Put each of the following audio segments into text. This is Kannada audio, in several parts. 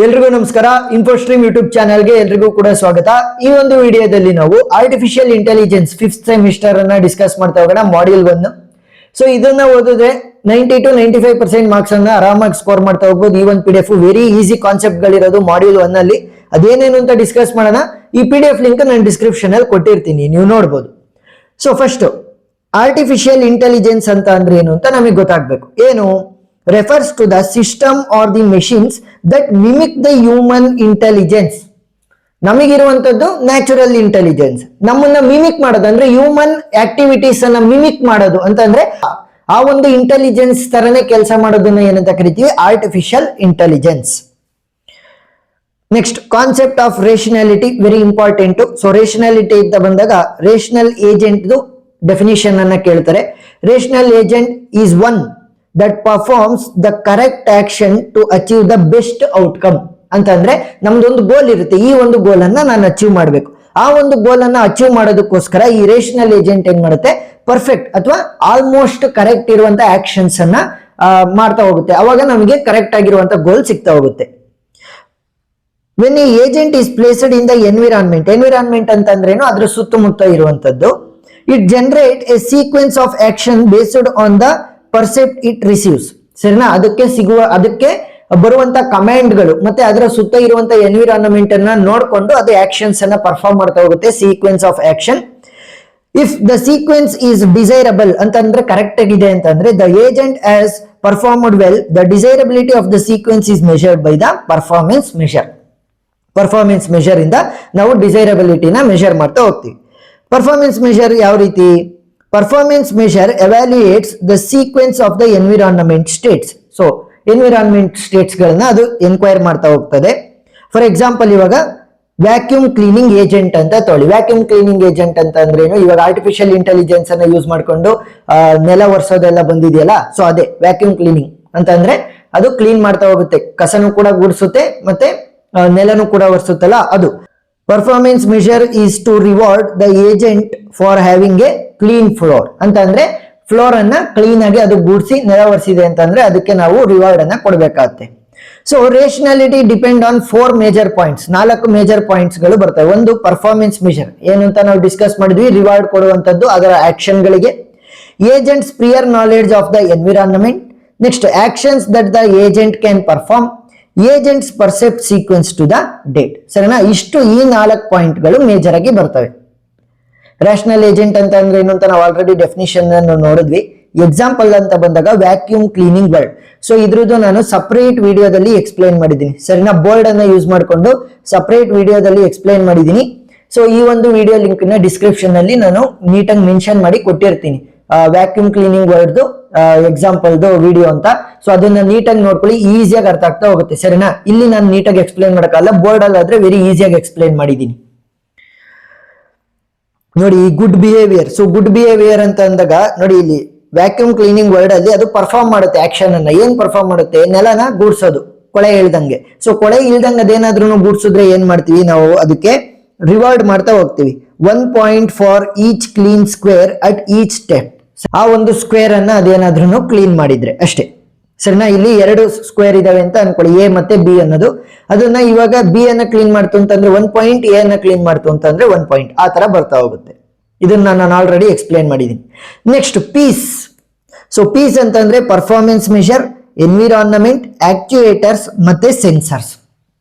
ಎಲ್ರಿಗೂ ನಮಸ್ಕಾರ. ಇನ್ಫೋಸ್ಟ್ರೀಮ್ ಯೂಟ್ಯೂಬ್ ಚಾನೆಲ್ಗೆ ಎಲ್ರಿಗೂ ಕೂಡ ಸ್ವಾಗತ. ಈ ಒಂದು ವಿಡಿಯೋದಲ್ಲಿ ನಾವು ಆರ್ಟಿಫಿಷಿಯಲ್ ಇಂಟೆಲಿಜೆನ್ಸ್ 5th ಸೆಮಿಸ್ಟರ್ ಅನ್ನ ಡಿಸ್ಕಸ್ ಮಾಡ್ತಾ ಹೋಗೋಣ, ಮಾಡ್ಯೂಲ್ 1. ಸೊ ಇದನ್ನ ಓದಿದ್ರೆ 90 to 95% ಮಾರ್ಕ್ಸ್ ಅನ್ನ ಆರಾಮಾಗಿ ಸ್ಕೋರ್ ಮಾಡ್ತಾ ಹೋಗ್ಬೋದು. ಈ ಒಂದು PDF ವೆರಿ ಈಸಿ ಕಾನ್ಸೆಪ್ಟ್ ಗಳಿರೋದು ಮಾಡ್ಯೂಲ್ 1 ಅಲ್ಲಿ. ಅದೇನೇನು ಅಂತ ಡಿಸ್ಕಸ್ ಮಾಡೋಣ. ಈ PDF ಲಿಂಕ್ ನಾನು ಡಿಸ್ಕ್ರಿಪ್ಷನ್ ಅಲ್ಲಿ ಕೊಟ್ಟಿರ್ತೀನಿ, ನೀವು ನೋಡಬಹುದು. ಸೊ ಫಸ್ಟ್ ಆರ್ಟಿಫಿಷಿಯಲ್ ಇಂಟೆಲಿಜೆನ್ಸ್ ಅಂತ ಅಂದ್ರೆ ಏನು ಅಂತ ನಮಗೆ ಗೊತ್ತಾಗಬೇಕು. ಏನು refers to the system or the machines that mimic the human intelligence. ನಮಗಿರುವಂತದ್ದು ನ್ಯಾಚುರಲ್ ಇಂಟೆಲಿಜೆನ್ಸ್. ನಮ್ಮನ್ನ ಮಿಮಿಕ್ ಮಾಡೋದು ಅಂದ್ರೆ ಹ್ಯೂಮನ್ ಆಕ್ಟಿವಿಟೀಸ್ ಅನ್ನ ಮಿಮಿಕ್ ಮಾಡೋದು ಅಂತಂದ್ರೆ ಆ ಒಂದು ಇಂಟೆಲಿಜೆನ್ಸ್ ತರನೇ ಕೆಲಸ ಮಾಡೋದನ್ನ ಏನಂತ ಕರಿತೀವಿ, artificial intelligence. Next concept of rationality, very important. So rationality ಅಂತ ಬಂದಾಗ ರೇಷನಲ್ ಏಜೆಂಟ್ ಡೆಫಿನಿಷನ್ ಅನ್ನ ಕೇಳ್ತಾರೆ. Rational agent is one that performs the correct action to achieve the best outcome. ಅಂತಂದ್ರೆ ನಮ್ದೊಂದು ಗೋಲ್ ಇರುತ್ತೆ, ಈ ಒಂದು ಗೋಲ್ ಅನ್ನ ನಾನು ಅಚೀವ್ ಮಾಡಬೇಕು. ಆ ಒಂದು ಗೋಲ್ ಅನ್ನ ಅಚೀವ್ ಮಾಡೋದಕ್ಕೋಸ್ಕರ ಈ ರೇಷನಲ್ ಏಜೆಂಟ್ ಏನ್ ಮಾಡುತ್ತೆ, ಪರ್ಫೆಕ್ಟ್ ಅಥವಾ ಆಲ್ಮೋಸ್ಟ್ ಕರೆಕ್ಟ್ ಇರುವಂತ ಆಕ್ಷನ್ಸ್ ಅನ್ನ ಮಾಡ್ತಾ ಹೋಗುತ್ತೆ. ಅವಾಗ ನಮಗೆ ಕರೆಕ್ಟ್ ಆಗಿರುವಂತ ಗೋಲ್ ಸಿಗ್ತಾ ಹೋಗುತ್ತೆ. when a agent is placed in the environment ಅಂತಂದ್ರೇನು, ಅದ್ರ ಸುತ್ತಮುತ್ತ ಇರುವಂತದ್ದು. it generate a sequence of action based on the percept it receives. ಸರಿನಾ? ಅದಕ್ಕೆ ಬರುವಂತ ಕಮಾಂಡ್ಗಳು ಮತ್ತೆ ಅದರ ಸುತ್ತ ಇರುವಂತ ಎನ್ವಿರಾನ್ಮೆಂಟ್ ಅನ್ನ ನೋಡ್ಕೊಂಡು ಅದು ಆಕ್ಷನ್ಸ್ ಅನ್ನ ಪರ್ಫಾರ್ಮ್ ಮಾಡ್ತಾ ಹೋಗುತ್ತೆ. Sequence of action. If the sequence is desirable ಅಂತಂದ್ರೆ ಕರೆಕ್ಟ್ ಆಗಿದೆ ಅಂತಂದ್ರೆ the agent has performed well. The desirability of the sequence is measured by the performance measure. Performance measure ಇಂದ ನಾವು ಡಿಸೈರಬಿಲಿಟಿನ ಮೆಷರ್ ಮಾಡ್ತಾ ಹೋಗ್ತೀವಿ. ಪರ್ಫಾರ್ಮೆನ್ಸ್ ಮೆಷರ್ ಯಾವ ರೀತಿ? Performance measure evaluates the sequence of the environment states. So environment states ಗಳನ್ನ ಅದು ಎನ್ಕ್ವೈರ್ ಮಾಡ್ತಾ ಹೋಗ್ತದೆ. ಫಾರ್ ಎಕ್ಸಾಂಪಲ್ ಇವಾಗ ವ್ಯಾಕ್ಯೂಮ್ ಕ್ಲೀನಿಂಗ್ ಏಜೆಂಟ್ ಅಂತ ತೊಗೊಳ್ಳಿ. ವ್ಯಾಕ್ಯೂಮ್ ಕ್ಲೀನಿಂಗ್ ಏಜೆಂಟ್ ಅಂತ ಅಂದ್ರೇನು? ಇವಾಗ ಆರ್ಟಿಫಿಷಿಯಲ್ ಇಂಟೆಲಿಜೆನ್ಸ್ ಅನ್ನ ಯೂಸ್ ಮಾಡ್ಕೊಂಡು ನೆಲ ಒರೆಸೋದೆಲ್ಲ ಬಂದಿದೆಯಲ್ಲ, ಸೊ ಅದೇ ವ್ಯಾಕ್ಯೂಮ್ ಕ್ಲೀನಿಂಗ್ ಅಂತ ಅಂದ್ರೆ ಅದು ಕ್ಲೀನ್ ಮಾಡ್ತಾ ಹೋಗುತ್ತೆ. ಕಸನು ಕೂಡ ಗುಡಿಸುತ್ತೆ ಮತ್ತೆ ನೆಲನು ಕೂಡ ಒರೆಸುತ್ತಲ್ಲ ಅದು. Performance measure is to reward the agent for having a clean floor. ಅಂತಂದ್ರೆ ಫ್ಲೋರ್ ಅನ್ನ ಕ್ಲೀನ್ ಆಗಿ ಅದು ಗೂಡಿಸಿ ನೆಲ ಒರೆಸಿದೆ ಅಂತಂದ್ರೆ ಅದಕ್ಕೆ ನಾವು ರಿವಾರ್ಡ್ ಅನ್ನ ಕೊಡಬೇಕಾಗುತ್ತೆ. So rationality depend on 4 major points. 4 major points ಗಳು ಬರ್ತವೆ. ಒಂದು ಪರ್ಫಾರ್ಮೆನ್ಸ್ ಮೆಷರ್, ಏನು ಅಂತ ನಾವು ಡಿಸ್ಕಸ್ ಮಾಡಿದ್ವಿ, ರಿವಾರ್ಡ್ ಕೊಡುವಂತದ್ದು ಅದರ ಆಕ್ಷನ್ ಗಳಿಗೆ. Agents prior knowledge of the environment. Next actions that the agent can perform. Agents percept sequence to the date. ಸರಿನಾ? ಇಷ್ಟು ಈ 4 ಪಾಯಿಂಟ್ ಗಳು ಮೇಜರ್ ಆಗಿ ಬರ್ತವೆ. ರ್ಯಾಷನಲ್ ಏಜೆಂಟ್ ಅಂತ ಅಂದ್ರೆ ಏನು ಅಂತ ನಾವು ಆಲ್ರೆಡಿ ಡೆಫಿನಿಷನ್ ಅನ್ನು ನೋಡಿದ್ವಿ. ಎಕ್ಸಾಂಪಲ್ ಅಂತ ಬಂದಾಗ ವ್ಯಾಕ್ಯೂಮ್ ಕ್ಲೀನಿಂಗ್ ವರ್ಡ್. ಸೊ ಇದ್ರದ್ದು ನಾನು ಸಪರೇಟ್ ವಿಡಿಯೋದಲ್ಲಿ ಎಕ್ಸ್ಪ್ಲೈನ್ ಮಾಡಿದ್ದೀನಿ. ಸರಿನಾ? ಬೋರ್ಡ್ ಅನ್ನ ಯೂಸ್ ಮಾಡಿಕೊಂಡು ಸಪರೇಟ್ ವಿಡಿಯೋದಲ್ಲಿ ಎಕ್ಸ್ಪ್ಲೈನ್ ಮಾಡಿದ್ದೀನಿ. ಸೊ ಈ ಒಂದು ವಿಡಿಯೋ ಲಿಂಕ್ ನ ಡಿಸ್ಕ್ರಿಪ್ಷನ್ ಅಲ್ಲಿ ನಾನು ನೀಟಾಗಿ ಮೆನ್ಷನ್ ಮಾಡಿ ಕೊಟ್ಟಿರ್ತೀನಿ, ವ್ಯಾಕ್ಯೂಮ್ ಕ್ಲೀನಿಂಗ್ ವರ್ಡ್ ಎಕ್ಸಾಂಪಲ್ದು ವಿಡಿಯೋ ಅಂತ. ಸೊ ಅದನ್ನ ನೀಟಾಗಿ ನೋಡ್ಕೊಳ್ಳಿ, ಈಸಿಯಾಗಿ ಅರ್ಥ ಆಗ್ತಾ ಹೋಗುತ್ತೆ. ಸರಿನಾ? ಇಲ್ಲಿ ನಾನು ನೀಟಾಗಿ ಎಕ್ಸ್ಪ್ಲೈನ್ ಮಾಡಕ್ಕಲ್ಲ, ಬೋರ್ಡ್ ಅಲ್ಲಿ ಆದ್ರೆ ವೆರಿ ಈಸಿಯಾಗಿ ಎಕ್ಸ್ಪ್ಲೈನ್ ಮಾಡಿದ್ದೀನಿ. ನೋಡಿ good behaviour. So good behaviour ಅಂತ ಅಂದಾಗ ನೋಡಿ, ಇಲ್ಲಿ ವ್ಯಾಕ್ಯೂಮ್ ಕ್ಲೀನಿಂಗ್ ವರ್ಡ್ ಅಲ್ಲಿ ಅದು ಪರ್ಫಾರ್ಮ್ ಮಾಡುತ್ತೆ ಆಕ್ಷನ್ ಅನ್ನ. ಏನ್ ಪರ್ಫಾರ್ಮ್ ಮಾಡುತ್ತೆ? ನೆಲನ ಗೂಡ್ಸೋದು, ಕೊಳೆ ಇಳ್ದಂಗೆ. ಸೊ ಕೊಳೆ ಇಳ್ದಂಗೆ ಅದೇನಾದ್ರೂ ಗೂಡ್ಸಿದ್ರೆ ಏನ್ ಮಾಡ್ತೀವಿ ನಾವು, ಅದಕ್ಕೆ ರಿವಾರ್ಡ್ ಮಾಡ್ತಾ ಹೋಗ್ತೀವಿ. 1 point for each clean square at each step. ಆ ಒಂದು ಸ್ಕ್ವೇರ್ ಅನ್ನ ಅದೇನಾದ್ರೂ ಕ್ಲೀನ್ ಮಾಡಿದ್ರೆ ಅಷ್ಟೇ. ಸರಿನಾ? ಇಲ್ಲಿ 2 ಸ್ಕ್ವೇರ್ ಇದಾವೆ ಅಂತ ಅನ್ಕೊಳ್ಳಿ, ಎ ಮತ್ತೆ ಬಿ ಅನ್ನೋದು. ಅದನ್ನ ಇವಾಗ ಬಿ ಅನ್ನ ಕ್ಲೀನ್ ಮಾಡ್ತು ಅಂತಂದ್ರೆ 1 ಪಾಯಿಂಟ್, ಎ ಅನ್ನ ಕ್ಲೀನ್ ಮಾಡ್ತು ಅಂತಂದ್ರೆ 1 ಪಾಯಿಂಟ್. ಆ ತರ ಬರ್ತಾ ಹೋಗುತ್ತೆ. ಇದನ್ನ ನಾನು ಆಲ್ರೆಡಿ ಎಕ್ಸ್ಪ್ಲೈನ್ ಮಾಡಿದ್ದೀನಿ. Next PEAS. ಸೊ ಪೀಸ್ ಅಂತಂದ್ರೆ ಪರ್ಫಾರ್ಮೆನ್ಸ್ ಮೆಷರ್, ಎನ್ವಿರಾನ್ಮೆಂಟ್, ಆಕ್ಚುಯೇಟರ್ಸ್ ಮತ್ತೆ ಸೆನ್ಸರ್ಸ್.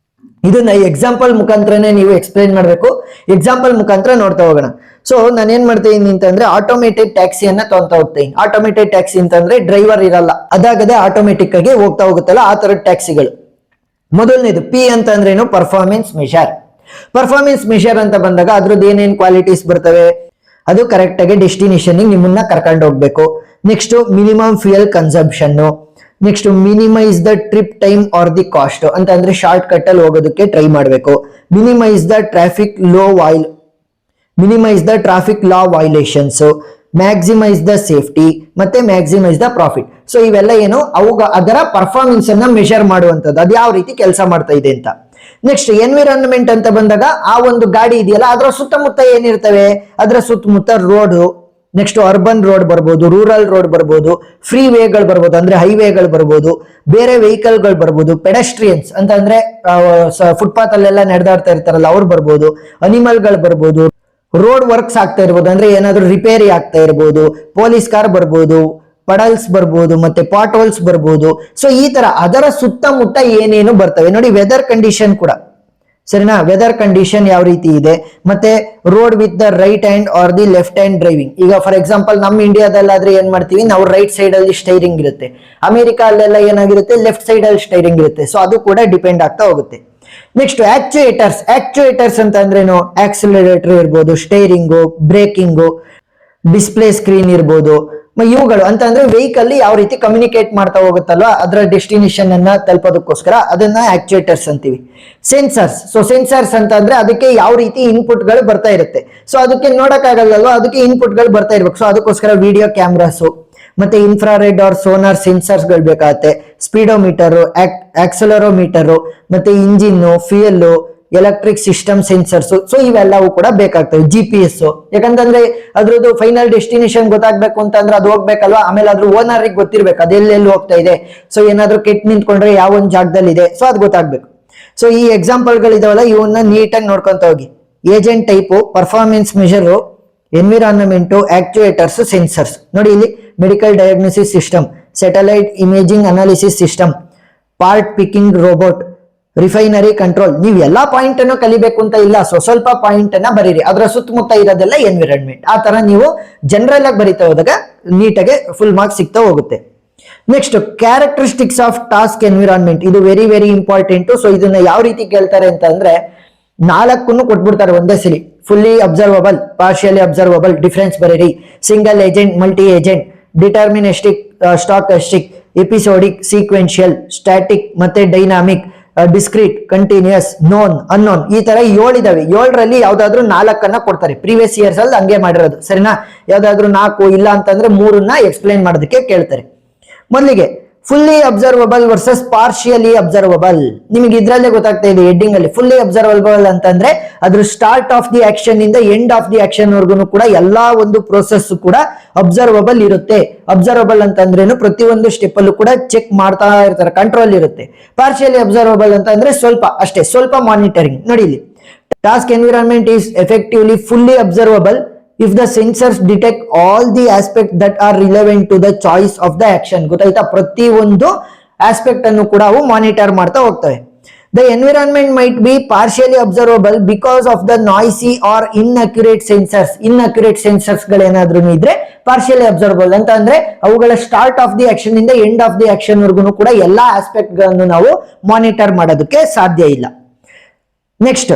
ಇದನ್ನ ಎಕ್ಸಾಂಪಲ್ ಮುಖಾಂತರನೇ ನೀವು ಎಕ್ಸ್ಪ್ಲೈನ್ ಮಾಡಬೇಕು. ಎಕ್ಸಾಂಪಲ್ ಮುಖಾಂತರ ನೋಡ್ತಾ ಹೋಗೋಣ. ಸೊ ನಾನು ಏನ್ ಮಾಡ್ತೀನಿ ಅಂತಂದ್ರೆ ಆಟೋಮೇಟೆಡ್ ಟ್ಯಾಕ್ಸಿಯನ್ನ ತಗೊಂತಾ ಹೋಗ್ತೀನಿ. ಆಟೋಮೇಟೆಡ್ ಟ್ಯಾಕ್ಸಿ ಅಂತಂದ್ರೆ ಡ್ರೈವರ್ ಇರಲ್ಲ, ಅದಾಗದೆ ಆಟೋಮೆಟಿಕ್ ಆಗಿ ಹೋಗ್ತಾ ಹೋಗುತ್ತಲ್ಲ, ಆ ತರದ ಟ್ಯಾಕ್ಸಿಗಳು. ಮೊದಲನೇದು ಪಿ ಅಂತ ಅಂದ್ರೇನು? Performance measure. ಪರ್ಫಾರ್ಮೆನ್ಸ್ ಮೆಷರ್ ಅಂತ ಬಂದಾಗ ಅದ್ರದ್ದು ಏನೇನ್ ಕ್ವಾಲಿಟೀಸ್ ಬರ್ತವೆ? ಅದು ಕರೆಕ್ಟ್ ಆಗಿ ಡೆಸ್ಟಿನೇಷನ್ ನಿಮ್ಮನ್ನ ಕರ್ಕೊಂಡು ಹೋಗ್ಬೇಕು. Next minimum fuel consumption. Next minimise the trip time or the cost ಅಂತ ಅಂದ್ರೆ ಶಾರ್ಟ್ ಕಟ್ ಅಲ್ಲಿ ಹೋಗೋದಕ್ಕೆ ಟ್ರೈ ಮಾಡಬೇಕು. Minimise the traffic law violations. Maximise the safety ಮತ್ತೆ ಮ್ಯಾಕ್ಸಿಮೈಸ್ ದ ಪ್ರಾಫಿಟ್. ಸೊ ಇವೆಲ್ಲ ಏನು, ಅದರ ಪರ್ಫಾರ್ಮೆನ್ಸ್ ಅನ್ನ ಮೆಷರ್ ಮಾಡುವಂತದ್ದು, ಅದು ಯಾವ ರೀತಿ ಕೆಲಸ ಮಾಡ್ತಾ ಇದೆ ಅಂತ. ನೆಕ್ಸ್ಟ್ ಎನ್ವಿರಾನ್ಮೆಂಟ್ ಅಂತ ಬಂದಾಗ ಆ ಒಂದು ಗಾಡಿ ಇದೆಯಲ್ಲ, ಅದರ ಸುತ್ತಮುತ್ತ ಏನಿರ್ತವೆ? ಅದರ ಸುತ್ತಮುತ್ತ ರೋಡ್, ನೆಕ್ಸ್ಟ್ ಅರ್ಬನ್ ರೋಡ್ ಬರ್ಬೋದು, ರೂರಲ್ ರೋಡ್ ಬರ್ಬೋದು, ಫ್ರೀ ವೇಗಳು ಬರ್ಬೋದು ಅಂದ್ರೆ ಹೈವೇಗಳು ಬರ್ಬೋದು, ಬೇರೆ ವೆಹಿಕಲ್ಗಳು ಬರ್ಬೋದು, ಪೆಡೆಸ್ಟ್ರಿಯನ್ಸ್ ಅಂತ ಅಂದ್ರೆ ಫುಟ್ಪಾತ್ ಅಲ್ಲೆಲ್ಲ ನಡೆದಾಡ್ತಾ ಇರ್ತಾರಲ್ಲ ಅವ್ರು ಬರ್ಬೋದು, ಅನಿಮಲ್ಗಳು ಬರ್ಬೋದು, ರೋಡ್ ವರ್ಕ್ಸ್ ಆಗ್ತಾ ಇರ್ಬೋದು ಅಂದ್ರೆ ಏನಾದ್ರು ರಿಪೇರಿ ಆಗ್ತಾ ಇರ್ಬೋದು, ಪೊಲೀಸ್ ಕಾರ್ ಬರ್ಬೋದು, ಪಡಲ್ಸ್ ಬರ್ಬೋದು, ಮತ್ತೆ ಪಾಟ್ ಹೋಲ್ಸ್ ಬರ್ಬೋದು. ಸೊ ಈ ತರ ಅದರ ಸುತ್ತಮುತ್ತ ಏನೇನು ಬರ್ತವೆ ನೋಡಿ. ವೆದರ್ ಕಂಡೀಷನ್ ಕೂಡ ಸರಿನಾ, ವೆದರ್ ಕಂಡೀಷನ್ ಯಾವ ರೀತಿ ಇದೆ, ಮತ್ತೆ road with the right hand R the left hand driving. ಈಗ ಫಾರ್ ಎಕ್ಸಾಂಪಲ್ ನಮ್ಮ ಇಂಡಿಯಾದಲ್ಲಾದ್ರೆ ಏನ್ ಮಾಡ್ತೀವಿ ನಾವು, ರೈಟ್ ಸೈಡ್ ಅಲ್ಲಿ ಸ್ಟೈರಿಂಗ್ ಇರುತ್ತೆ. ಅಮೆರಿಕಾ ಅಲ್ಲೆಲ್ಲ ಏನಾಗಿರುತ್ತೆ, ಲೆಫ್ಟ್ ಸೈಡ್ ಅಲ್ಲಿ ಸ್ಟೈರಿಂಗ್ ಇರುತ್ತೆ. ಸೊ ಅದು ಕೂಡ ಡಿಪೆಂಡ್ ಆಗ್ತಾ ಹೋಗುತ್ತೆ. ನೆಕ್ಸ್ಟ್ ಆಕ್ಚುಯೇಟರ್ಸ್. ಆಕ್ಚುಯೇಟರ್ಸ್ ಅಂತ ಅಂದ್ರೇನು, ಆಕ್ಸಿಲರೇಟರ್ ಇರ್ಬೋದು, ಸ್ಟೈರಿಂಗು, ಬ್ರೇಕಿಂಗು, ಡಿಸ್ಪ್ಲೇ ಸ್ಕ್ರೀನ್ ಇರ್ಬೋದು. ಇವುಗಳು ಅಂತ ಅಂದ್ರೆ ವೆಹಿಕಲ್ ಯಾವ ರೀತಿ ಕಮ್ಯುನಿಕೇಟ್ ಮಾಡ್ತಾ ಹೋಗುತ್ತಲ್ವಾ ಅದರ ಡೆಸ್ಟಿನೇಷನ್ ಅನ್ನ ತಲುಪೋದಕ್ಕೋಸ್ಕರ ಅದನ್ನ ಆಕ್ಚುಯೇಟರ್ಸ್ ಅಂತೀವಿ. ಸೆನ್ಸರ್ಸ್. ಸೊ ಸೆನ್ಸರ್ಸ್ ಅಂತ ಅಂದ್ರೆ ಅದಕ್ಕೆ ಯಾವ ರೀತಿ ಇನ್ಪುಟ್ ಗಳು ಬರ್ತಾ ಇರುತ್ತೆ. ಸೊ ಅದಕ್ಕೆ ನೋಡಕ್ ಆಗಲ್ಲಲ್ವಾ, ಅದಕ್ಕೆ ಇನ್ಪುಟ್ ಗಳು ಬರ್ತಾ ಇರ್ಬೇಕು. ಸೊ ಅದಕ್ಕೋಸ್ಕರ ವಿಡಿಯೋ ಕ್ಯಾಮ್ರಾಸು ಮತ್ತೆ ಇನ್ಫ್ರಾರೆಡ್ ಆರ್ ಸೋನಾರ್ ಸೆನ್ಸರ್ಸ್ ಗಳು ಬೇಕಾಗತ್ತೆ. ಸ್ಪೀಡೋಮೀಟರ್, ಆಕ್ಸಲರೋಮೀಟರ್, ಮತ್ತೆ engine, fuel, electric system sensors. So ಇವೆಲ್ಲವೂ ಕೂಡ ಬೇಕಾಗ್ತವೆ. GPS, ಯಾಕಂತಂದ್ರೆ ಅದ್ರದ್ದು ಫೈನಲ್ ಡೆಸ್ಟಿನೇಷನ್ ಗೊತ್ತಾಗ್ಬೇಕು ಅಂತಂದ್ರೆ ಅದು ಹೋಗ್ಬೇಕಲ್ವಾ. ಆಮೇಲೆ ಅದ್ರ ಓನರ್ ಗೊತ್ತಿರ್ಬೇಕು ಅದೆಲ್ಲೆಲ್ಲಿ ಹೋಗ್ತಾ ಇದೆ. ಸೊ ಏನಾದ್ರು ಕೆಟ್ಟ ನಿಂತ್ಕೊಂಡ್ರೆ ಯಾವ ಒಂದು ಜಾಗದಲ್ಲಿ ಇದೆ, ಸೊ ಅದು ಗೊತ್ತಾಗ್ಬೇಕು. ಸೊ ಈ ಎಕ್ಸಾಂಪಲ್ ಗಳಿದಾವಲ್ಲ ಇವನ್ನ ನೀಟಾಗಿ ನೋಡ್ಕೊಂತ ಹೋಗಿ. Agent type, performance measure, environment, actuators, sensors. ನೋಡಿ ಇಲ್ಲಿ medical diagnosis system, satellite imaging analysis system, part picking robot, refinery control. ನೀವು ಎಲ್ಲಾ ಪಾಯಿಂಟ್ ಅನ್ನು ಕಲಿಬೇಕು ಅಂತ ಇಲ್ಲ, ಸ್ವಲ್ಪ ಪಾಯಿಂಟ್ ಅನ್ನ ಬರೀರಿ. ಅದರ ಸುತ್ತಮುತ್ತ ಇರೋದೆಲ್ಲ ಎನ್ವಿರಾನ್ಮೆಂಟ್. ಆ ತರ ನೀವು ಜನರಲ್ ಆಗಿ ಬರೀತಾ ಹೋದಾಗ ನೀಟಾಗಿ ಫುಲ್ ಮಾರ್ಕ್ಸ್ ಸಿಗ್ತಾ ಹೋಗುತ್ತೆ. Next characteristics of task environment. ಇದು ವೆರಿ ವೆರಿ ಇಂಪಾರ್ಟೆಂಟ್. ಸೊ ಇದನ್ನ ಯಾವ ರೀತಿ ಕೇಳ್ತಾರೆ ಅಂತ ಅಂದ್ರೆ 4 ಕೊಟ್ಬಿಡ್ತಾರೆ ಒಂದೇ ಸರಿ. Fully observable, partially observable, difference ಬರೀರಿ, single agent, multi agent, deterministic, stochastic, episodic, sequential, static ಮತ್ತೆ dynamic, discrete, continuous, known, unknown. ಈ ತರ 7 ಇದಾವೆ. 7ರಲ್ಲಿ ಯಾವ್ದಾದ್ರು 4 ಕೊಡ್ತಾರೆ. ಪ್ರೀವಿಯಸ್ ಇಯರ್ಸ್ ಅಲ್ಲಿ ಹಂಗೆ ಮಾಡಿರೋದು ಸರಿನಾ. ಯಾವ್ದಾದ್ರು 4 ಇಲ್ಲ ಅಂತಂದ್ರೆ 3 ಎಕ್ಸ್ಪ್ಲೈನ್ ಮಾಡೋದಕ್ಕೆ ಕೇಳ್ತಾರೆ. ಮೊದಲಿಗೆ fully observable versus partially observable. ನಿಮಗೆ ಇದ್ರಲ್ಲೇ ಗೊತ್ತಾಗ್ತಾ ಇದೆ ಹೆಡ್ಡಿಂಗ್ ಅಲ್ಲಿ. ಫುಲ್ಲಿ ಅಬ್ಸರ್ವಬಲ್ ಅಂತಂದ್ರೆ ಅದ್ರ ಸ್ಟಾರ್ಟ್ ಆಫ್ ದಿ ಆಕ್ಷನ್ ಇಂದ ಎಂಡ್ ಆಫ್ ದಿ ಆಕ್ಷನ್ ವರ್ಗು ಕೂಡ ಎಲ್ಲಾ ಒಂದು ಪ್ರೋಸೆಸ್ ಕೂಡ ಅಬ್ಸರ್ವಬಲ್ ಇರುತ್ತೆ. ಅಬ್ಸರ್ವಬಲ್ ಅಂತಂದ್ರೇನು, ಪ್ರತಿಯೊಂದು ಸ್ಟೆಪ್ ಅಲ್ಲೂ ಕೂಡ ಚೆಕ್ ಮಾಡ್ತಾ ಇರ್ತಾರೆ, ಕಂಟ್ರೋಲ್ ಇರುತ್ತೆ. ಪಾರ್ಷಿಯಲಿ ಅಬ್ಸರ್ವಬಲ್ ಅಂತ ಅಂದ್ರೆ ಸ್ವಲ್ಪ ಅಷ್ಟೇ, ಸ್ವಲ್ಪ ಮಾನಿಟರಿಂಗ್. ನೋಡಿ ಇಲ್ಲಿ task environment is effectively fully observable if the sensors detect all the aspects that are relevant to the choice of the action. ಗೊತ್ತಾಯ್ತಾ, ಪ್ರತಿ ಒಂದು ಆಸ್ಪೆಕ್ಟ್ ಅನ್ನು ಕೂಡ ಅವು ಮಾನಿಟರ್ ಮಾಡ್ತಾ ಹೋಗ್ತವೆ. The environment might be partially observable because of the noisy or inaccurate sensors. Inaccurate sensors ಗಳೇನಾದ್ರೂ ಇದ್ರೆ partially observable ಅಂತ ಅಂದ್ರೆ ಅವುಗಳ ಸ್ಟಾರ್ಟ್ ಆಫ್ ದಿ ಆಕ್ಷನ್ ಇಂದ ಎಂಡ್ ಆಫ್ ದಿ ಆಕ್ಷನ್ ವರ್ಗು ಕೂಡ ಎಲ್ಲಾ ಆಸ್ಪೆಕ್ಟ್ ಗಳನ್ನು ನಾವು ಮಾನಿಟರ್ ಮಾಡೋದಕ್ಕೆ ಸಾಧ್ಯ ಇಲ್ಲ. Next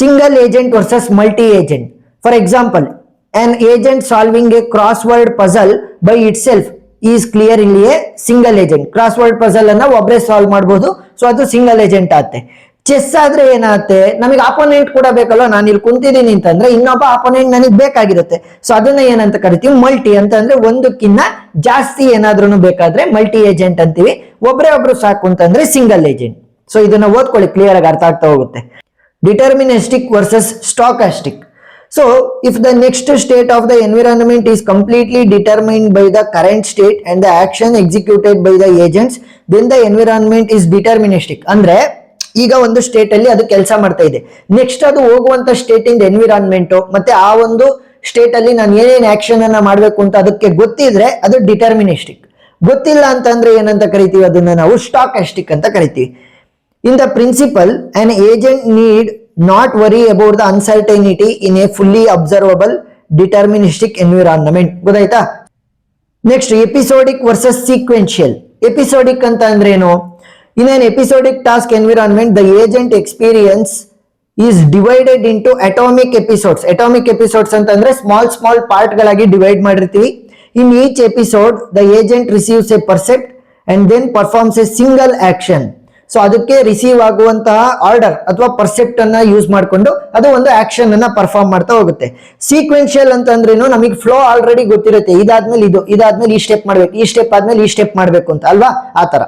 single agent versus multi agent. For example, an agent solving a crossword puzzle by itself is clearly a single agent. crossword puzzle ಅನ್ನ ಒಬ್ಬರೇ ಸಾಲ್ವ್ ಮಾಡಬಹುದು. ಸೊ ಅದು ಸಿಂಗಲ್ ಏಜೆಂಟ್ ಆಗುತ್ತೆ. ಚೆಸ್ ಆದ್ರೆ ಏನಾಗುತ್ತೆ, ನಮಗೆ ಅಪೋನೆಂಟ್ ಕೂಡ ಬೇಕಲ್ಲ. ನಾನು ಇಲ್ಲಿ ಕುಂತಿದ್ದೀನಿ ಅಂತಂದ್ರೆ ಇನ್ನೊಬ್ಬ ಅಪೋನೆಂಟ್ ನನಗೆ ಬೇಕಾಗಿರುತ್ತೆ. ಸೊ ಅದನ್ನ ಏನಂತ ಕರಿತೀವಿ, ಮಲ್ಟಿ ಅಂತ ಅಂದ್ರೆ ಒಂದಕ್ಕಿಂತ ಜಾಸ್ತಿ ಏನಾದ್ರೂ ಬೇಕಾದ್ರೆ ಮಲ್ಟಿ ಏಜೆಂಟ್ ಅಂತೀವಿ. ಒಬ್ರು ಸಾಕು ಅಂತಂದ್ರೆ ಸಿಂಗಲ್ ಏಜೆಂಟ್. ಸೊ ಇದನ್ನ ಓದ್ಕೊಳ್ಳಿ, ಕ್ಲಿಯರ್ ಆಗಿ ಅರ್ಥ ಆಗ್ತಾ ಹೋಗುತ್ತೆ. Deterministic versus stochastic. So, if the next state of the environment is completely determined by the current state and the action executed by the agents, then the environment is deterministic. ಅಂದ್ರೆ ಈಗ ಒಂದು ಸ್ಟೇಟ್ ಅಲ್ಲಿ ಅದು ಕೆಲಸ ಮಾಡ್ತಾ ಇದೆ, ನೆಕ್ಸ್ಟ್ ಅದು ಹೋಗುವಂತ ಸ್ಟೇಟ್ ಇಂದ ಎನ್ವಿರಾನ್ಮೆಂಟ್ ಮತ್ತೆ ಆ ಒಂದು ಸ್ಟೇಟ್ ಅಲ್ಲಿ ನಾನು ಏನೇನು ಆಕ್ಷನ್ ಅನ್ನ ಮಾಡ್ಬೇಕು ಅಂತ ಅದಕ್ಕೆ ಗೊತ್ತಿದ್ರೆ ಅದು ಡಿಟರ್ಮಿನಿಸ್ಟಿಕ್. ಗೊತ್ತಿಲ್ಲ ಅಂತಂದ್ರೆ ಏನಂತ ಕರಿತೀವಿ, ಅದನ್ನ ನಾವು ಸ್ಟಾಕಸ್ಟಿಕ್ ಅಂತ ಕರಿತೀವಿ. In the principle, an agent need not worry about the uncertainty in a fully observable deterministic environment. ಗೊತ್ತಾಯ್ತಾ. Next episodic versus sequential. Episodic ಅಂತ ಅಂದ್ರೆ ಏನು, ಇನ್ an episodic task environment the agent experience is divided into atomic episodes. atomic episodes ಅಂತ ಅಂದ್ರೆ ಸ್ಮಾಲ್ ಪಾರ್ಟ್ ಗಳಾಗಿ ಡಿವೈಡ್ ಮಾಡಿರ್ತೀವಿ. in each episode the agent receives a percept and then performs a single action. So ಅದಕ್ಕೆ ರಿಸೀವ್ ಆಗುವಂತಹ ಆರ್ಡರ್ ಅಥವಾ ಪರ್ಸೆಪ್ಟ್ ಅನ್ನ ಯೂಸ್ ಮಾಡಿಕೊಂಡು ಅದು ಒಂದು ಆಕ್ಷನ್ ಅನ್ನ ಪರ್ಫಾರ್ಮ್ ಮಾಡ್ತಾ ಹೋಗುತ್ತೆ. ಸೀಕ್ವೆನ್ಷಿಯಲ್ ಅಂತಂದ್ರೇನು, ನಮಗೆ ಫ್ಲೋ ಆಲ್ರೆಡಿ ಗೊತ್ತಿರುತ್ತೆ. ಇದಾದ್ಮೇಲೆ ಇದಾದ್ಮೇಲೆ ಈ ಸ್ಟೆಪ್ ಮಾಡ್ಬೇಕು, ಈ ಸ್ಟೆಪ್ ಆದ್ಮೇಲೆ ಈ ಸ್ಟೆಪ್ ಮಾಡ್ಬೇಕು ಅಂತ ಅಲ್ವಾ, ಆ ತರ.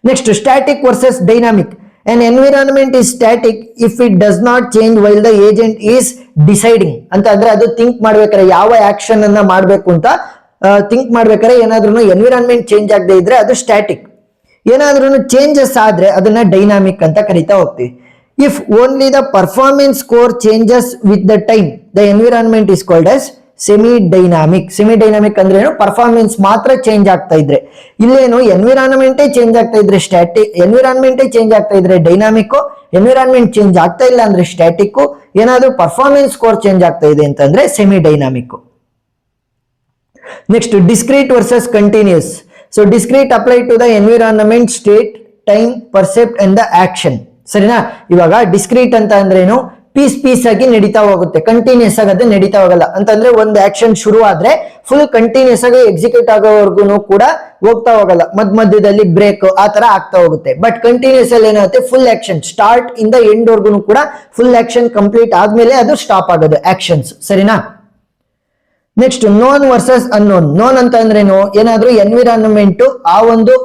Next static versus dynamic. An environment is static if it does not change while the agent is deciding. ಅಂತ ಅಂದ್ರೆ ಅದು ಥಿಂಕ್ ಮಾಡ್ಬೇಕಾದ್ರೆ ಯಾವ ಆಕ್ಷನ್ ಅನ್ನ ಮಾಡಬೇಕು ಅಂತ ಥಿಂಕ್ ಮಾಡ್ಬೇಕಾದ್ರೆ ಏನಾದ್ರೂ ಎನ್ವಿರಾನ್ಮೆಂಟ್ ಚೇಂಜ್ ಆಗದೆ ಇದ್ರೆ ಅದು ಸ್ಟ್ಯಾಟಿಕ್. ಏನಾದ್ರೂ ಚೇಂಜಸ್ ಆದ್ರೆ ಅದನ್ನ ಡೈನಾಮಿಕ್ ಅಂತ ಕರಿತಾ ಹೋಗ್ತೀವಿ. If only the performance score changes with the time the environment is called as semi dynamic. Semi dynamic ಅಂದ್ರೆ ಏನು, ಪರ್ಫಾರ್ಮೆನ್ಸ್ ಮಾತ್ರ ಚೇಂಜ್ ಆಗ್ತಾ ಇದ್ರೆ. ಇಲ್ಲೇನು ಎನ್ವಿರಾನ್ಮೆಂಟೇ ಚೇಂಜ್ ಆಗ್ತಾ ಇದ್ರೆ ಸ್ಟ್ಯಾಟಿಕ್, ಎನ್ವಿರಾನ್ಮೆಂಟೇ ಚೇಂಜ್ ಆಗ್ತಾ ಇದ್ರೆ ಡೈನಾಮಿಕ್, ಎನ್ವಿರಾನ್ಮೆಂಟ್ ಚೇಂಜ್ ಆಗ್ತಾ ಇಲ್ಲ ಅಂದ್ರೆ ಸ್ಟ್ಯಾಟಿಕ್, ಏನಾದ್ರೂ ಪರ್ಫಾರ್ಮೆನ್ಸ್ ಸ್ಕೋರ್ ಚೇಂಜ್ ಆಗ್ತಾ ಇದೆ ಅಂತಂದ್ರೆ semi dynamic. Next discrete versus continuous. So discrete apply to the environment, state, time, percept and the action. ಸರಿನಾ? ಇವಾಗ ಡಿಸ್ಕ್ರೀಟ್ ಅಂತ ಅಂದ್ರೆ ಏನು, ಪೀಸ್ ಆಗಿ ನಡೀತಾ ಹೋಗುತ್ತೆ, ಕಂಟಿನ್ಯೂಸ್ ಆಗಿ ಅದು ನಡೀತಾ ಹೋಗಲ್ಲ. ಅಂತಂದ್ರೆ ಒಂದು ಆಕ್ಷನ್ ಶುರು ಆದ್ರೆ ಫುಲ್ ಕಂಟಿನ್ಯೂಸ್ ಆಗಿ ಎಕ್ಸಿಕ್ಯೂಟ್ ಆಗೋವರೆಗೂ ಕೂಡ ಹೋಗ್ತಾ ಹೋಗಲ್ಲ, ಮಧ್ಯದಲ್ಲಿ ಬ್ರೇಕ್ ಆ ತರ ಆಗ್ತಾ ಹೋಗುತ್ತೆ. ಬಟ್ ಕಂಟಿನ್ಯೂಸ್ ಅಲ್ಲಿ ಏನಾಗುತ್ತೆ, ಫುಲ್ ಆಕ್ಷನ್ ಸ್ಟಾರ್ಟ್ ಇಂದ ಎಂಡ್ ವರ್ಗು ಕೂಡ ಫುಲ್ ಆಕ್ಷನ್ ಕಂಪ್ಲೀಟ್ ಆದ್ಮೇಲೆ ಅದು ಸ್ಟಾಪ್ ಆಗೋದು ಆಕ್ಷನ್ಸ್. ಸರಿನಾ? Next known versus unknown. Known ಅಂತ ಅಂದ್ರೇನು, ಏನಾದ್ರೂ ಎನ್ವಿರಾನ್ಮೆಂಟ್ ಆ ಒಂದು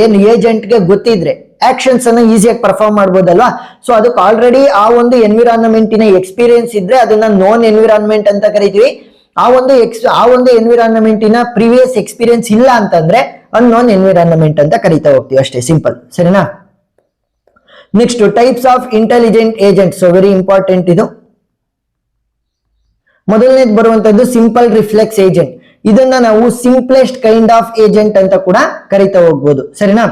ಏನ್ ಏಜೆಂಟ್ಗೆ ಗೊತ್ತಿದ್ರೆ ಆಕ್ಷನ್ಸ್ ಅನ್ನ ಈಸಿಯಾಗಿ ಪರ್ಫಾರ್ಮ್ ಮಾಡ್ಬೋದಲ್ವಾ. ಸೊ ಅದಕ್ಕೆ ಆಲ್ರೆಡಿ ಆ ಒಂದು ಎನ್ವಿರಾನ್ಮೆಂಟಿನ ಎಕ್ಸ್ಪೀರಿಯನ್ಸ್ ಇದ್ರೆ ಅದನ್ನ ನೋನ್ ಎನ್ವಿರಾನ್ಮೆಂಟ್ ಅಂತ ಕರಿತೀವಿ. ಆ ಒಂದು ಎನ್ವಿರಾನ್ಮೆಂಟಿನ ಪ್ರೀವಿಯಸ್ ಎಕ್ಸ್ಪೀರಿಯನ್ಸ್ ಇಲ್ಲ ಅಂತಂದ್ರೆ ಅನ್ನೋನ್ ಎನ್ವಿರಾನ್ಮೆಂಟ್ ಅಂತ ಕರಿತಾ ಹೋಗ್ತೀವಿ ಅಷ್ಟೇ, ಸಿಂಪಲ್. ಸರಿನಾ? Next types of intelligent agent. So very important ಇದು. ಮೊದಲನೇದು ಬರುವಂತದ್ದು ಸಿಂಪಲ್ ರಿಫ್ಲೆಕ್ಸ್ ಏಜೆಂಟ್. ಇದನ್ನ ನಾವು ಸಿಂಪ್ಲೆಸ್ಟ್ ಕೈಂಡ್ ಆಫ್ ಏಜೆಂಟ್ ಅಂತ ಕೂಡ ಕರಿತಾ ಹೋಗ್ಬೋದು. ಸರಿನಾ?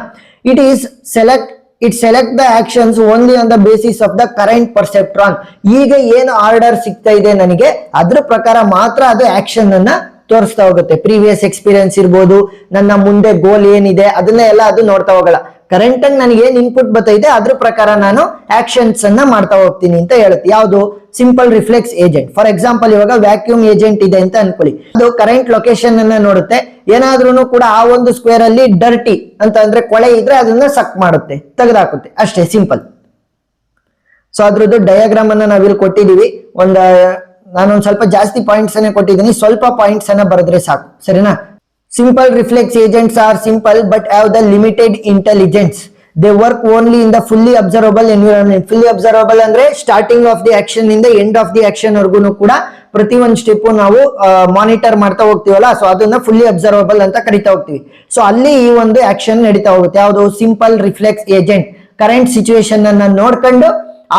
It select the actions only on the basis of the current perceptron. ಈಗ ಏನು ಆರ್ಡರ್ ಸಿಗ್ತಾ ಇದೆ ನನಗೆ ಅದ್ರ ಪ್ರಕಾರ ಮಾತ್ರ ಅದು ಆಕ್ಷನ್ ಅನ್ನ ತೋರಿಸ್ತಾ ಹೋಗುತ್ತೆ. ಪ್ರೀವಿಯಸ್ ಎಕ್ಸ್ಪೀರಿಯನ್ಸ್ ಇರ್ಬೋದು, ನನ್ನ ಮುಂದೆ ಗೋಲ್ ಏನಿದೆ ಅದನ್ನ ಎಲ್ಲ ಅದು ನೋಡ್ತಾ ಹೋಗಲ್ಲ. ಕರೆಂಟ್ ಆಗಿ ನನಗೆ ಏನ್ ಇನ್ಪುಟ್ ಬರ್ತೈತೆ ಅದ್ರ ಪ್ರಕಾರ ನಾನು ಆಕ್ಷನ್ಸ್ ಅನ್ನ ಮಾಡ್ತಾ ಹೋಗ್ತೀನಿ ಅಂತ ಹೇಳುತ್ತೆ. ಯಾವುದು? Simple reflex agent. For example ಇವಾಗ ವ್ಯಾಕ್ಯೂಮ್ ಏಜೆಂಟ್ ಇದೆ ಅಂತ ಅನ್ಕೊಳ್ಳಿ. ಅದು ಕರೆಂಟ್ ಲೊಕೇಶನ್ ಅನ್ನ ನೋಡುತ್ತೆ. ಏನಾದ್ರೂ ಕೂಡ ಆ ಒಂದು ಸ್ಕ್ವೇರ್ ಅಲ್ಲಿ ಡರ್ಟಿ ಅಂತ ಅಂದ್ರೆ ಕೊಳೆ ಇದ್ರೆ ಅದನ್ನ ಸಕ್ ಮಾಡುತ್ತೆ, ತೆಗೆದಾಕುತ್ತೆ ಅಷ್ಟೇ, ಸಿಂಪಲ್. ಸೊ ಅದ್ರದ್ದು ಡಯಾಗ್ರಾಮ್ ಅನ್ನ ನಾವಿಲ್ಲಿ ಕೊಟ್ಟಿದೀವಿ. ನಾನೊಂದ್ ಸ್ವಲ್ಪ ಜಾಸ್ತಿ ಪಾಯಿಂಟ್ಸ್ ಅನ್ನ ಕೊಟ್ಟಿದ್ದೀನಿ, ಸ್ವಲ್ಪ ಪಾಯಿಂಟ್ಸ್ ಅನ್ನ ಬರೆದ್ರೆ ಸಾಕು. ಸರಿನಾ? Simple reflex agents are simple but have the limited intelligence. They work only in the fully observable environment. Fully observable ಅಂದ್ರೆ starting of the action ಇಂದ end of the action ವರ್ಗೂನು ಕೂಡ ಪ್ರತಿ ಒಂದು ಸ್ಟೆಪ್ ನಾವು ಮಾನಿಟರ್ ಮಾಡ್ತಾ ಹೋಗ್ತೀವಲ್ಲ, ಸೊ ಅದನ್ನ ಫುಲ್ಲಿ ಅಬ್ಸರ್ವಬಲ್ ಅಂತ ಕರಿತಾ ಹೋಗ್ತೀವಿ. ಸೊ ಅಲ್ಲಿ ಈ ಒಂದು ಆಕ್ಷನ್ ನಡೀತಾ ಹೋಗುತ್ತೆ. ಯಾವುದು? Simple reflex agent current situation ಅನ್ನ ನೋಡ್ಕೊಂಡು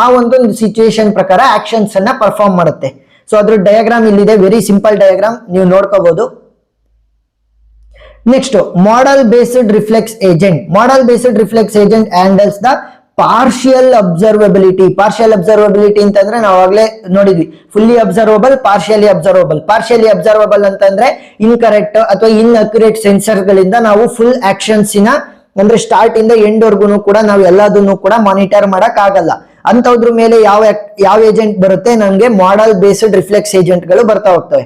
ಆ ಒಂದು ಸಿಚುವೇಶನ್ ಪ್ರಕಾರ ಆಕ್ಷನ್ಸ್ ಅನ್ನ ಪರ್ಫಾರ್ಮ್ ಮಾಡುತ್ತೆ. ಸೊ ಅದ್ರ ಡಯಾಗ್ರಾಮ್ ಇಲ್ಲಿದೆ, ವೆರಿ ಸಿಂಪಲ್ ಡಯಾಗ್ರಾಮ್, ನೀವು ನೋಡ್ಕೋಬಹುದು. Next model based reflex agent. Model based reflex agent handles the partial observability. Partial observability ಅಂತಂದ್ರೆ ನಾವು ಆಗ್ಲೇ ನೋಡಿದ್ವಿ, fully observable, partially observable. Partially observable ಅಂತಂದ್ರೆ ಇನ್ಕರೆಕ್ಟ್ ಅಥವಾ ಇನ್ ಅಕ್ಯುರೇಟ್ ಸೆನ್ಸರ್ ಗಳಿಂದ ನಾವು ಫುಲ್ ಆಕ್ಷನ್ಸ್ ಅಂದ್ರೆ ಸ್ಟಾರ್ಟ್ ಇಂದ ಎಂಡ್ ವರ್ಗು ಕೂಡ ನಾವು ಎಲ್ಲದನ್ನು ಕೂಡ ಮಾನಿಟರ್ ಮಾಡಕ್ ಆಗಲ್ಲ. ಅಂತದ್ರ ಮೇಲೆ ಯಾವ ಏಜೆಂಟ್ ಬರುತ್ತೆ? ನಮ್ಗೆ ಮಾಡೆಲ್ ಬೇಸ್ಡ್ ರಿಫ್ಲೆಕ್ಸ್ ಏಜೆಂಟ್ ಗಳು ಬರ್ತಾ ಹೋಗ್ತವೆ.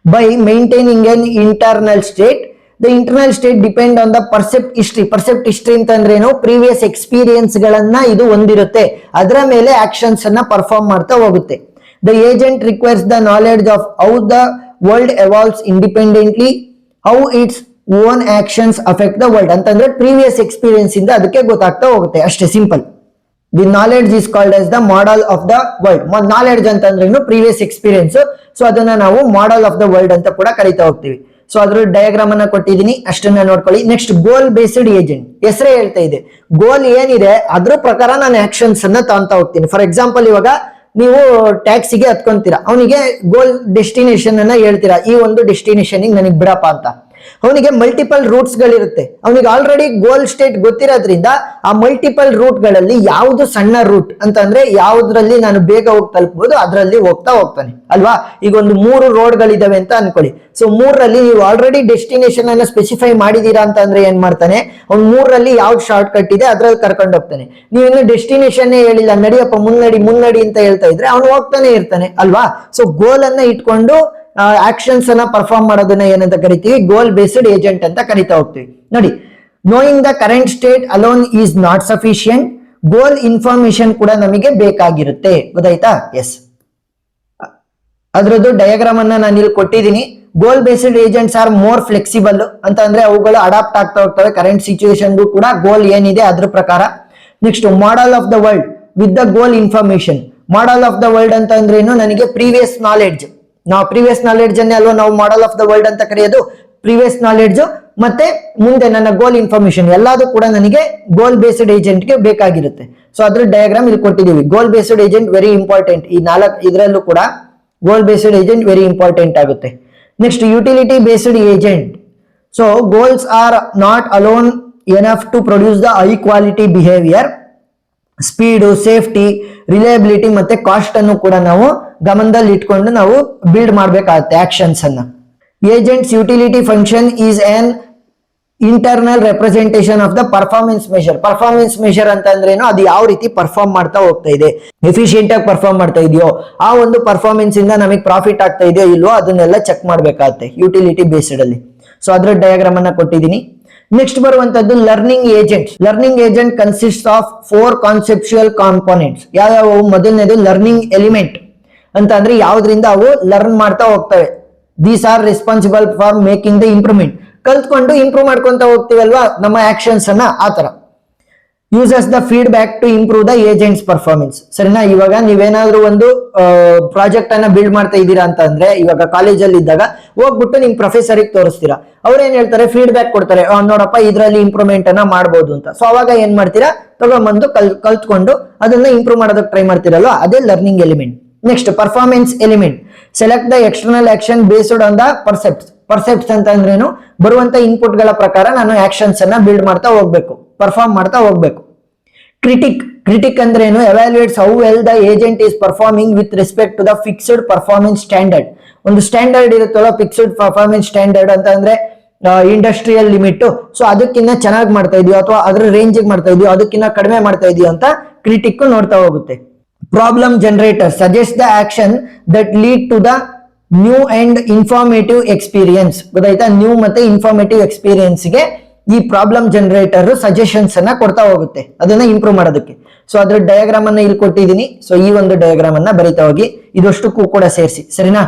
By maintaining an internal state, the internal state depend on the percept history. Percept history ಅಂತಂದ್ರೆ ಏನು? ಪ್ರೀವಿಯಸ್ ಎಕ್ಸ್ಪೀರಿಯನ್ಸ್ ಗಳನ್ನ ಇದು ಹೊಂದಿರುತ್ತೆ, ಅದರ ಮೇಲೆ ಆಕ್ಷನ್ಸ್ ಅನ್ನ ಪರ್ಫಾರ್ಮ್ ಮಾಡ್ತಾ ಹೋಗುತ್ತೆ. The agent requires the knowledge of how the world evolves independently, how its own actions affect the world. ಅಂತಂದ್ರೆ ಪ್ರೀವಿಯಸ್ ಎಕ್ಸ್ಪೀರಿಯನ್ಸ್ ಇಂದ ಅದಕ್ಕೆ ಗೊತ್ತಾಗ್ತಾ ಹೋಗುತ್ತೆ ಅಷ್ಟೇ, simple. The knowledge is called as the model of the world. Knowledge ಅಂತಂದ್ರೆ ಪ್ರೀವಿಯಸ್ ಎಕ್ಸ್ಪೀರಿಯನ್ಸ್, ಸೊ ಅದನ್ನ ನಾವು ಮಾಡೆಲ್ ಆಫ್ ದ ವರ್ಲ್ಡ್ ಅಂತ ಕೂಡ ಕರಿತಾ ಹೋಗ್ತೀವಿ. ಸೊ ಅದ್ರ ಡಯಾಗ್ರಾಮ್ ಅನ್ನ ಕೊಟ್ಟಿದ್ದೀನಿ, ಅಷ್ಟನ್ನ ನೋಡ್ಕೊಳ್ಳಿ. ನೆಕ್ಸ್ಟ್ ಗೋಲ್ ಬೇಸ್ಡ್ ಏಜೆಂಟ್. ಹೆಸರೇ ಹೇಳ್ತಾ ಇದೆ, ಗೋಲ್ ಏನಿದೆ ಅದ್ರ ಪ್ರಕಾರ ನಾನು ಆಕ್ಷನ್ಸ್ ಅನ್ನ ತಗೊಂತಾ ಹೋಗ್ತೀನಿ. ಫಾರ್ ಎಕ್ಸಾಂಪಲ್ ಇವಾಗ ನೀವು ಟ್ಯಾಕ್ಸಿಗೆ ಹತ್ಕೊಂತೀರಾ, ಅವನಿಗೆ ಗೋಲ್ ಡೆಸ್ಟಿನೇಷನ್ ಅನ್ನ ಹೇಳ್ತೀರಾ, ಈ ಒಂದು ಡೆಸ್ಟಿನೇಷನ್ ನನಗೆ ಬಿಡಪ್ಪ ಅಂತ. ಅವನಿಗೆ ಮಲ್ಟಿಪಲ್ ರೂಟ್ಸ್ ಗಳಿರುತ್ತೆ, ಅವನಿಗೆ ಆಲ್ರೆಡಿ ಗೋಲ್ ಸ್ಟೇಟ್ ಗೊತ್ತಿರೋದ್ರಿಂದ ಆ ಮಲ್ಟಿಪಲ್ ರೂಟ್ ಗಳಲ್ಲಿ ಯಾವ್ದು ಸಣ್ಣ ರೂಟ್ ಅಂತಂದ್ರೆ ಯಾವ್ದ್ರಲ್ಲಿ ನಾನು ಬೇಗ ಹೋಗಿ ತಲುಪಬಹುದು ಅದರಲ್ಲಿ ಹೋಗ್ತಾ ಹೋಗ್ತಾನೆ ಅಲ್ವಾ. ಈಗ ಒಂದು 3 ರೋಡ್ ಗಳಿದಾವೆ ಅಂತ ಅನ್ಕೊಳ್ಳಿ. ಸೊ 3ರಲ್ಲಿ ನೀವು ಆಲ್ರೆಡಿ ಡೆಸ್ಟಿನೇಷನ್ ಅನ್ನ ಸ್ಪೆಸಿಫೈ ಮಾಡಿದೀರಾ ಅಂತ ಅಂದ್ರೆ ಏನ್ ಮಾಡ್ತಾನೆ, ಅವ್ನು 3ರಲ್ಲಿ ಯಾವ್ದು ಶಾರ್ಟ್ ಕಟ್ ಇದೆ ಅದ್ರಲ್ಲಿ ಕರ್ಕೊಂಡು ಹೋಗ್ತಾನೆ. ನೀವು ಇನ್ನು ಡೆಸ್ಟಿನೇಷನ್ ಹೇಳಿಲ್ಲ, ನಡಿಯಪ್ಪ ಮುನ್ನಡಿ ಅಂತ ಹೇಳ್ತಾ ಇದ್ರೆ ಅವ್ನು ಹೋಗ್ತಾನೆ ಇರ್ತಾನೆ ಅಲ್ವಾ. ಸೊ ಗೋಲ್ ಅನ್ನ ಇಟ್ಕೊಂಡು ಆಕ್ಷನ್ಸ್ ಅನ್ನ ಪರ್ಫಾರ್ಮ್ ಮಾಡೋದನ್ನ ಏನಂತ ಕರಿತೀವಿ? ಗೋಲ್ ಬೇಸ್ಡ್ ಏಜೆಂಟ್ ಅಂತ ಕರಿತಾ ಹೋಗ್ತೀವಿ. ನೋಡಿ, knowing the current state alone is not sufficient. Goal information ಕೂಡ ನಮಗೆ ಬೇಕಾಗಿರುತ್ತೆ, ಗೊತ್ತಾಯ್ತಾ? ಎಸ್, ಅದ್ರದ್ದು ಡಯಾಗ್ರಾಮ್ ಅನ್ನ ನಾನು ಇಲ್ಲಿ ಕೊಟ್ಟಿದ್ದೀನಿ. Goal based agents are more flexible ಅಂತ ಅಂದ್ರೆ ಅವುಗಳು ಅಡಾಪ್ಟ್ ಆಗ್ತಾ ಹೋಗ್ತವೆ ಕರೆಂಟ್ ಸಿಚುವೇಶನ್ಗೂ ಕೂಡ ಗೋಲ್ ಏನಿದೆ ಅದ್ರ ಪ್ರಕಾರ. Next model of the world with the goal information. Model of the world ಅಂತ ಅಂದ್ರೆ ಏನು, ನನಗೆ ಪ್ರೀವಿಯಸ್ ನಾಲೆಡ್ಜ್, ನಾವು ಪ್ರೀವಿಯಸ್ ನಾಲೆಡ್ಜ್ ಅನ್ನೇ ಅಲ್ವಾ ನಾವು ಮಾಡೆಲ್ ಆಫ್ ದ ವರ್ಲ್ಡ್ ಅಂತ ಕರೆಯೋದು. ಪ್ರೀವಿಯಸ್ ನಾಲೆಡ್ಜ್ ಮತ್ತೆ ಮುಂದೆ ನನ್ನ ಗೋಲ್ ಇನ್ಫಾರ್ಮೇಶನ್ ಎಲ್ಲದೂ ಕೂಡ ನನಗೆ ಗೋಲ್ ಬೇಸ್ಡ್ ಏಜೆಂಟ್ ಗೆ ಬೇಕಾಗಿರುತ್ತೆ. ಸೊ ಅದ್ರ ಡಯಾಗ್ರಾಮ್ ಇಲ್ಲಿ ಕೊಟ್ಟಿದ್ದೀವಿ. Goal based agent very important. ಈ 4 ಇದರಲ್ಲೂ ಕೂಡ goal based agent very important ಆಗುತ್ತೆ. Next utility based agent. So goals are not alone enough to produce the high quality behaviour. Speed, safety, reliability ಮತ್ತೆ ಕಾಸ್ಟ್ ಅನ್ನು ಕೂಡ ನಾವು ಗಮನದಲ್ಲಿ ಇಟ್ಕೊಂಡು ನಾವು ಬಿಲ್ಡ್ ಮಾಡಬೇಕಾಗುತ್ತೆ ಆಕ್ಷನ್ಸ್ ಅನ್ನ. Agents utility function is on internal representation of the performance measure. Performance measure ಅಂತ ಅಂದ್ರೇನು, ಅದು ಯಾವ ರೀತಿ ಪರ್ಫಾರ್ಮ್ ಮಾಡ್ತಾ ಹೋಗ್ತಾ ಇದೆ, ಎಫಿಷಿಯಂಟ್ ಆಗಿ ಪರ್ಫಾರ್ಮ್ ಮಾಡ್ತಾ ಇದೆಯೋ, ಆ ಒಂದು ಪರ್ಫಾರ್ಮೆನ್ಸ್ ಇಂದ ನಮಗೆ ಪ್ರಾಫಿಟ್ ಆಗ್ತಾ ಇದೆಯೋ ಇಲ್ವೋ ಅದನ್ನೆಲ್ಲ ಚೆಕ್ ಮಾಡಬೇಕಾಗುತ್ತೆ ಯುಟಿಲಿಟಿ ಬೇಸ್ಡ್ ಅಲ್ಲಿ. ಸೊ ಅದ್ರ ಡಯಾಗ್ರಾಮ್ ಅನ್ನ ಕೊಟ್ಟಿದ್ದೀನಿ. ನೆಕ್ಸ್ಟ್ ಬರುವಂತದ್ದು learning agent. Learning agent consist of 4 conceptual components. ಯಾವ್ಯಾವ? ಮೊದಲನೇದು ಲರ್ನಿಂಗ್ ಎಲಿಮೆಂಟ್ ಅಂತ ಅಂದ್ರೆ ಯಾವ್ದ್ರಿಂದ ಅವು ಲರ್ನ್ ಮಾಡ್ತಾ ಹೋಗ್ತವೆ. These are responsible for making the improvement. ಕಲ್ತ್ಕೊಂಡು ಇಂಪ್ರೂವ್ ಮಾಡ್ಕೊಂತ ಹೋಗ್ತೀವಲ್ವಾ ನಮ್ಮ ಆಕ್ಷನ್ಸ್ ಅನ್ನ, ಆತರ. Uses the feedback to improve the agent's performance. ಸರಿನಾ? ಇವಾಗ ನೀವೇನಾದ್ರೂ ಒಂದು ಪ್ರಾಜೆಕ್ಟ್ ಅನ್ನ ಬಿಲ್ಡ್ ಮಾಡ್ತಾ ಇದ್ದೀರಾ ಅಂತ ಅಂದ್ರೆ, ಇವಾಗ ಕಾಲೇಜಲ್ಲಿ ಇದ್ದಾಗ ಹೋಗ್ಬಿಟ್ಟು ನಿಮ್ ಪ್ರೊಫೆಸರ್ಗೆ ತೋರಿಸ್ತೀರಾ. ಅವ್ರೇನ್ ಹೇಳ್ತಾರೆ, ಫೀಡ್ಬ್ಯಾಕ್ ಕೊಡ್ತಾರೆ, ನೋಡಪ್ಪ ಇದ್ರಲ್ಲಿ ಇಂಪ್ರೂವ್ಮೆಂಟ್ ಅನ್ನ ಮಾಡ್ಬೋದು ಅಂತ. ಸೊ ಅವಾಗ ಏನ್ ಮಾಡ್ತೀರಾ, ತಗೊಂಡ್ಬಂದು ಕಲ್ತ್ಕೊಂಡು ಅದನ್ನ ಇಂಪ್ರೂವ್ ಮಾಡೋದಕ್ಕೆ ಟ್ರೈ ಮಾಡ್ತೀರಲ್ವಾ, ಅದೇ learning element. Next performance element. Select the external action based on the percepts. Percepts ಅಂತ ಅಂದ್ರೇನು, ಬರುವಂತ ಇನ್ಪುಟ್ ಗಳ ಪ್ರಕಾರ ನಾನು ಆಕ್ಷನ್ಸ್ ಅನ್ನ ಬಿಲ್ಡ್ ಮಾಡ್ತಾ ಹೋಗ್ಬೇಕು, ಪರ್ಫಾರ್ಮ್ ಮಾಡ್ತಾ ಹೋಗ್ಬೇಕು. ಕ್ರಿಟಿಕ್. ಕ್ರಿಟಿಕ್ ಅಂದ್ರೆ ಏನು, evaluates how well the agent is performing with respect to the fixed performance standard. ಒಂದು ಸ್ಟ್ಯಾಂಡರ್ಡ್ ಇರುತ್ತಲ್ಲ, ಫಿಕ್ಸ್ಡ್ ಪರ್ಫಾರ್ಮೆನ್ಸ್ ಸ್ಟ್ಯಾಂಡರ್ಡ್ ಅಂತ ಅಂದ್ರೆ ಇಂಡಸ್ಟ್ರಿಯಲ್ ಲಿಮಿಟ್. ಸೊ ಅದಕ್ಕಿಂತ ಚೆನ್ನಾಗಿ ಮಾಡ್ತಾ ಇದೆಯೋ ಅಥವಾ ಅದ್ರ ರೇಂಜ್ ಮಾಡ್ತಾ ಇದೆಯೋ, ಅದಕ್ಕಿಂತ ಕಡಿಮೆ ಮಾಡ್ತಾ ಇದೆಯೋ ಅಂತ ಕ್ರಿಟಿಕ್ ನೋಡ್ತಾ ಹೋಗುತ್ತೆ. Problem generator suggest the action that lead to the new and informative experience. ಗೊತ್ತಾಯ್ತಾ? ನ್ಯೂ ಮತ್ತೆ ಇನ್ಫಾರ್ಮೇಟಿವ್ ಎಕ್ಸ್ಪೀರಿಯನ್ಸ್ ಗೆ ಈ ಪ್ರಾಬ್ಲಮ್ ಜನರೇಟರ್ ಸಜೆಷನ್ಸ್ ಅನ್ನ ಕೊಡ್ತಾ ಹೋಗುತ್ತೆ ಅದನ್ನ ಇಂಪ್ರೂವ್ ಮಾಡೋದಕ್ಕೆ. ಸೊ ಅದ್ರ ಡಯಾಗ್ರಾಮ್ ಅನ್ನ ಇಲ್ಲಿ ಕೊಟ್ಟಿದ್ದೀನಿ. ಸೊ ಈ ಒಂದು ಡಯಾಗ್ರಾಮ್ ಅನ್ನ ಬರಿತಾ ಹೋಗಿ, ಇದಷ್ಟಕ್ಕೂ ಕೂಡ ಸೇರಿಸಿ. ಸರಿನಾ?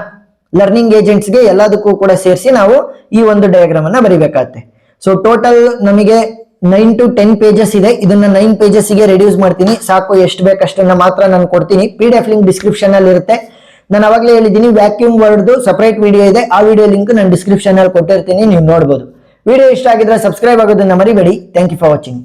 ಲರ್ನಿಂಗ್ ಏಜೆಂಟ್ಸ್ ಗೆ ಎಲ್ಲದಕ್ಕೂ ಕೂಡ ಸೇರಿಸಿ ನಾವು ಈ ಒಂದು ಡಯಾಗ್ರಾಮ್ ಅನ್ನ ಬರಿಬೇಕಾಗತ್ತೆ. ಸೊ ಟೋಟಲ್ ನಮಗೆ 9 to 10 ಪೇಜಸ್ ಇದೆ. ಇದನ್ನ 9 ಪೇಜಸ್ ಗೆ ರೆಡ್ಯೂಸ್ ಮಾಡ್ತೀನಿ. ಸಾಕು, ಎಷ್ಟು ಬೇಕಷ್ಟನ್ನ ಮಾತ್ರ ನಾನು ಕೊಡ್ತೀನಿ. PDF ಲಿಂಕ್ ಡಿಸ್ಕ್ರಿಪ್ಷನ್ ಅಲ್ಲಿ ಇರುತ್ತೆ. ನಾನು ಅವಾಗಲೇ ಹೇಳಿದ್ದೀನಿ, ವ್ಯಾಕ್ಯೂಮ್ ವರ್ಡ್ ಸಪರೇಟ್ ವಿಡಿಯೋ ಇದೆ, ಆ ವಿಡಿಯೋ ಲಿಂಕ್ ನಾನು ಡಿಸ್ಕ್ರಿಪ್ಷನ್ ಅಲ್ಲಿ ಕೊಟ್ಟಿರ್ತೀನಿ, ನೀವು ನೋಡಬಹುದು. ವಿಡಿಯೋ ಇಷ್ಟ ಆಗಿದ್ರೆ ಸಬ್ಸ್ಕ್ರೈಬ್ ಆಗೋದನ್ನ ಮರಿಬೇಡಿ. Thank you for watching.